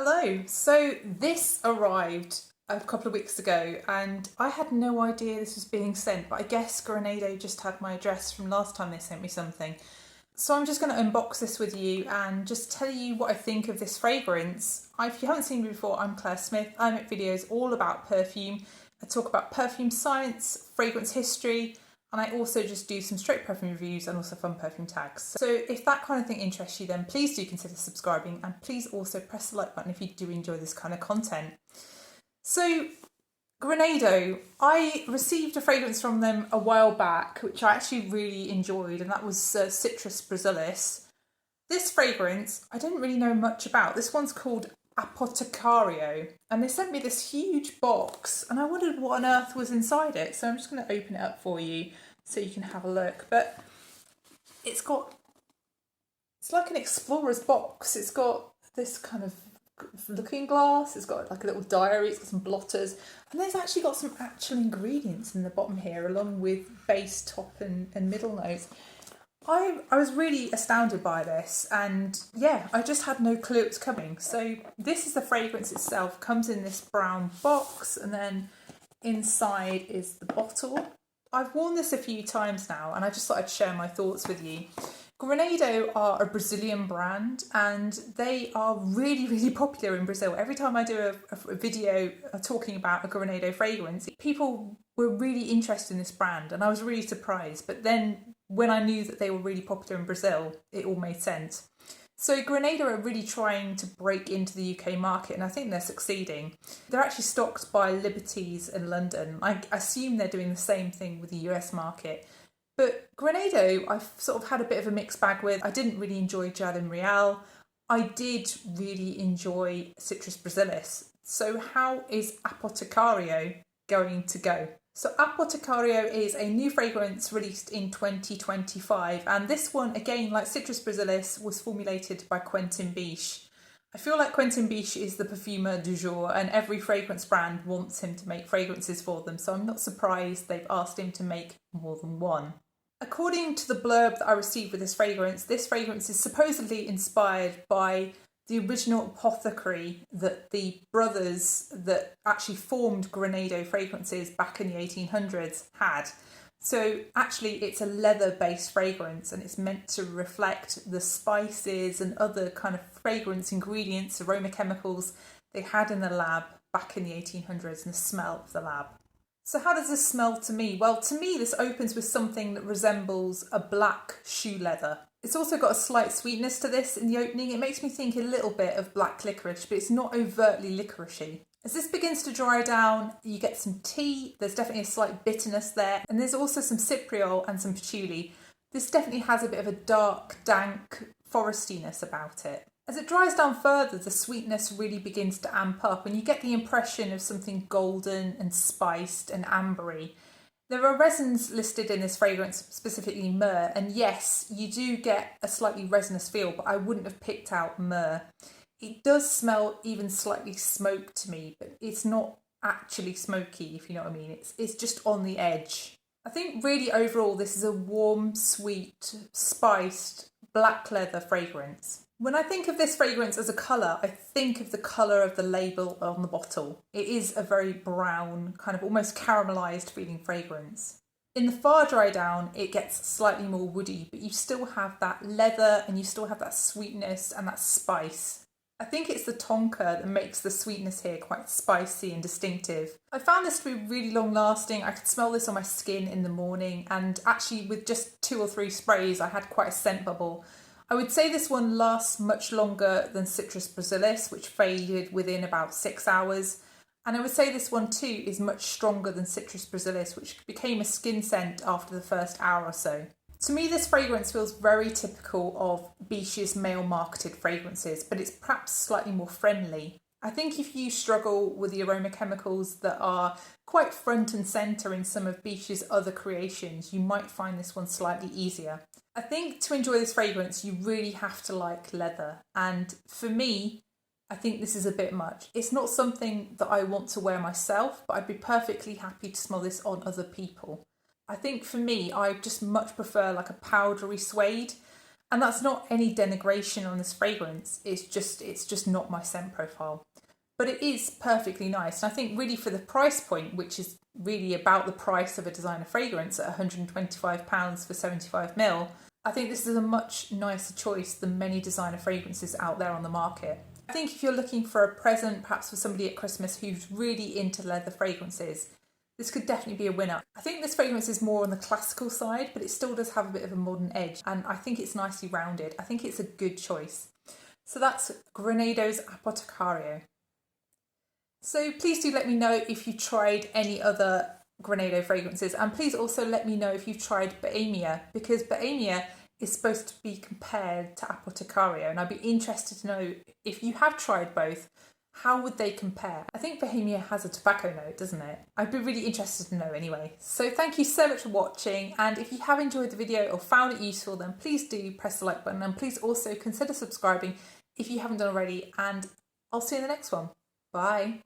Hello. So this arrived a couple of weeks ago and I had no idea this was being sent, but I guess Granado just had my address from last time they sent me something. So I'm just going to unbox this with you and just tell you what I think of this fragrance. If you haven't seen me before, I'm Claire Smith. I make videos all about perfume. I talk about perfume science, fragrance history, and I also just do some straight perfume reviews and also fun perfume tags. So if that kind of thing interests you, then please do consider subscribing, and please also press the like button if you do enjoy this kind of content. So Granado, I received a fragrance from them a while back, which I actually really enjoyed, and that was Citrus Brasilis. This fragrance, I didn't really know much about. This one's called Apotecario, and they sent me this huge box, and I wondered what on earth was inside it. So I'm just going to open it up for you so you can have a look. But it's like an explorer's box. It's got this kind of looking glass, it's got like a little diary, it's got some blotters, and there's actually got some actual ingredients in the bottom here along with base, top and middle notes. I was really astounded by this, and yeah, I just had no clue it was coming. So this is the fragrance itself, comes in this brown box, and then inside is the bottle. I've worn this a few times now, and I just thought I'd share my thoughts with you. Granado are a Brazilian brand, and they are really, really popular in Brazil. Every time I do a video talking about a Granado fragrance, people were really interested in this brand, and I was really surprised. But then when I knew that they were really popular in Brazil, it all made sense. So Granado are really trying to break into the UK market, and I think they're succeeding. They're actually stocked by Liberties in London. I assume they're doing the same thing with the US market. But Granado, I've sort of had a bit of a mixed bag with. I didn't really enjoy Jardim. I did really enjoy Citrus Brasilis. So how is Apotecario going to go? So Apotecario is a new fragrance released in 2025, and this one, again, like Citrus Brasilis, was formulated by Quentin Bisch. I feel like Quentin Bisch is the perfumer du jour, and every fragrance brand wants him to make fragrances for them, so I'm not surprised they've asked him to make more than one. According to the blurb that I received with this fragrance is supposedly inspired by the original apothecary that the brothers that actually formed Granado fragrances back in the 1800s had. So actually it's a leather-based fragrance, and it's meant to reflect the spices and other kind of fragrance ingredients, aroma chemicals they had in the lab back in the 1800s, and the smell of the lab. So how does this smell to me? Well, to me this opens with something that resembles a black shoe leather. It's also got a slight sweetness to this in the opening. It makes me think a little bit of black licorice, but it's not overtly licoricey. As this begins to dry down, you get some tea. There's definitely a slight bitterness there, and there's also some cypriol and some patchouli. This definitely has a bit of a dark, dank forestiness about it. As it dries down further, the sweetness really begins to amp up, and you get the impression of something golden and spiced and ambery. There are resins listed in this fragrance, specifically myrrh, and yes, you do get a slightly resinous feel, but I wouldn't have picked out myrrh. It does smell even slightly smoked to me, but it's not actually smoky, if you know what I mean. It's just on the edge. I think really overall this is a warm, sweet, spiced, black leather fragrance. When I think of this fragrance as a colour, I think of the colour of the label on the bottle. It is a very brown, kind of almost caramelised feeling fragrance. In the far dry down, it gets slightly more woody, but you still have that leather and you still have that sweetness and that spice. I think it's the tonka that makes the sweetness here quite spicy and distinctive. I found this to be really long lasting. I could smell this on my skin in the morning, and actually with just 2 or 3 sprays, I had quite a scent bubble. I would say this one lasts much longer than Citrus Brasilis, which faded within about 6 hours. And I would say this one too is much stronger than Citrus Brasilis, which became a skin scent after the first hour or so. To me, this fragrance feels very typical of Bisch's male marketed fragrances, but it's perhaps slightly more friendly. I think if you struggle with the aroma chemicals that are quite front and centre in some of Bisch's other creations, you might find this one slightly easier. I think to enjoy this fragrance, you really have to like leather. And for me, I think this is a bit much. It's not something that I want to wear myself, but I'd be perfectly happy to smell this on other people. I think for me, I just much prefer like a powdery suede. And that's not any denigration on this fragrance, it's just not my scent profile. But it is perfectly nice. And I think really for the price point, which is really about the price of a designer fragrance at £125 for 75ml, I think this is a much nicer choice than many designer fragrances out there on the market. I think if you're looking for a present, perhaps for somebody at Christmas who's really into leather fragrances, this could definitely be a winner. I think this fragrance is more on the classical side, but it still does have a bit of a modern edge, and I think it's nicely rounded. I think it's a good choice. So that's Granado's Apotecario. So please do let me know if you tried any other Granado fragrances, and please also let me know if you've tried Boemia, because Boemia is supposed to be compared to Apotecario, and I'd be interested to know if you have tried both, how would they compare? I think Bohemia has a tobacco note, doesn't it? I'd be really interested to know anyway. So thank you so much for watching, and if you have enjoyed the video or found it useful, then please do press the like button, and please also consider subscribing if you haven't done already, and I'll see you in the next one. Bye.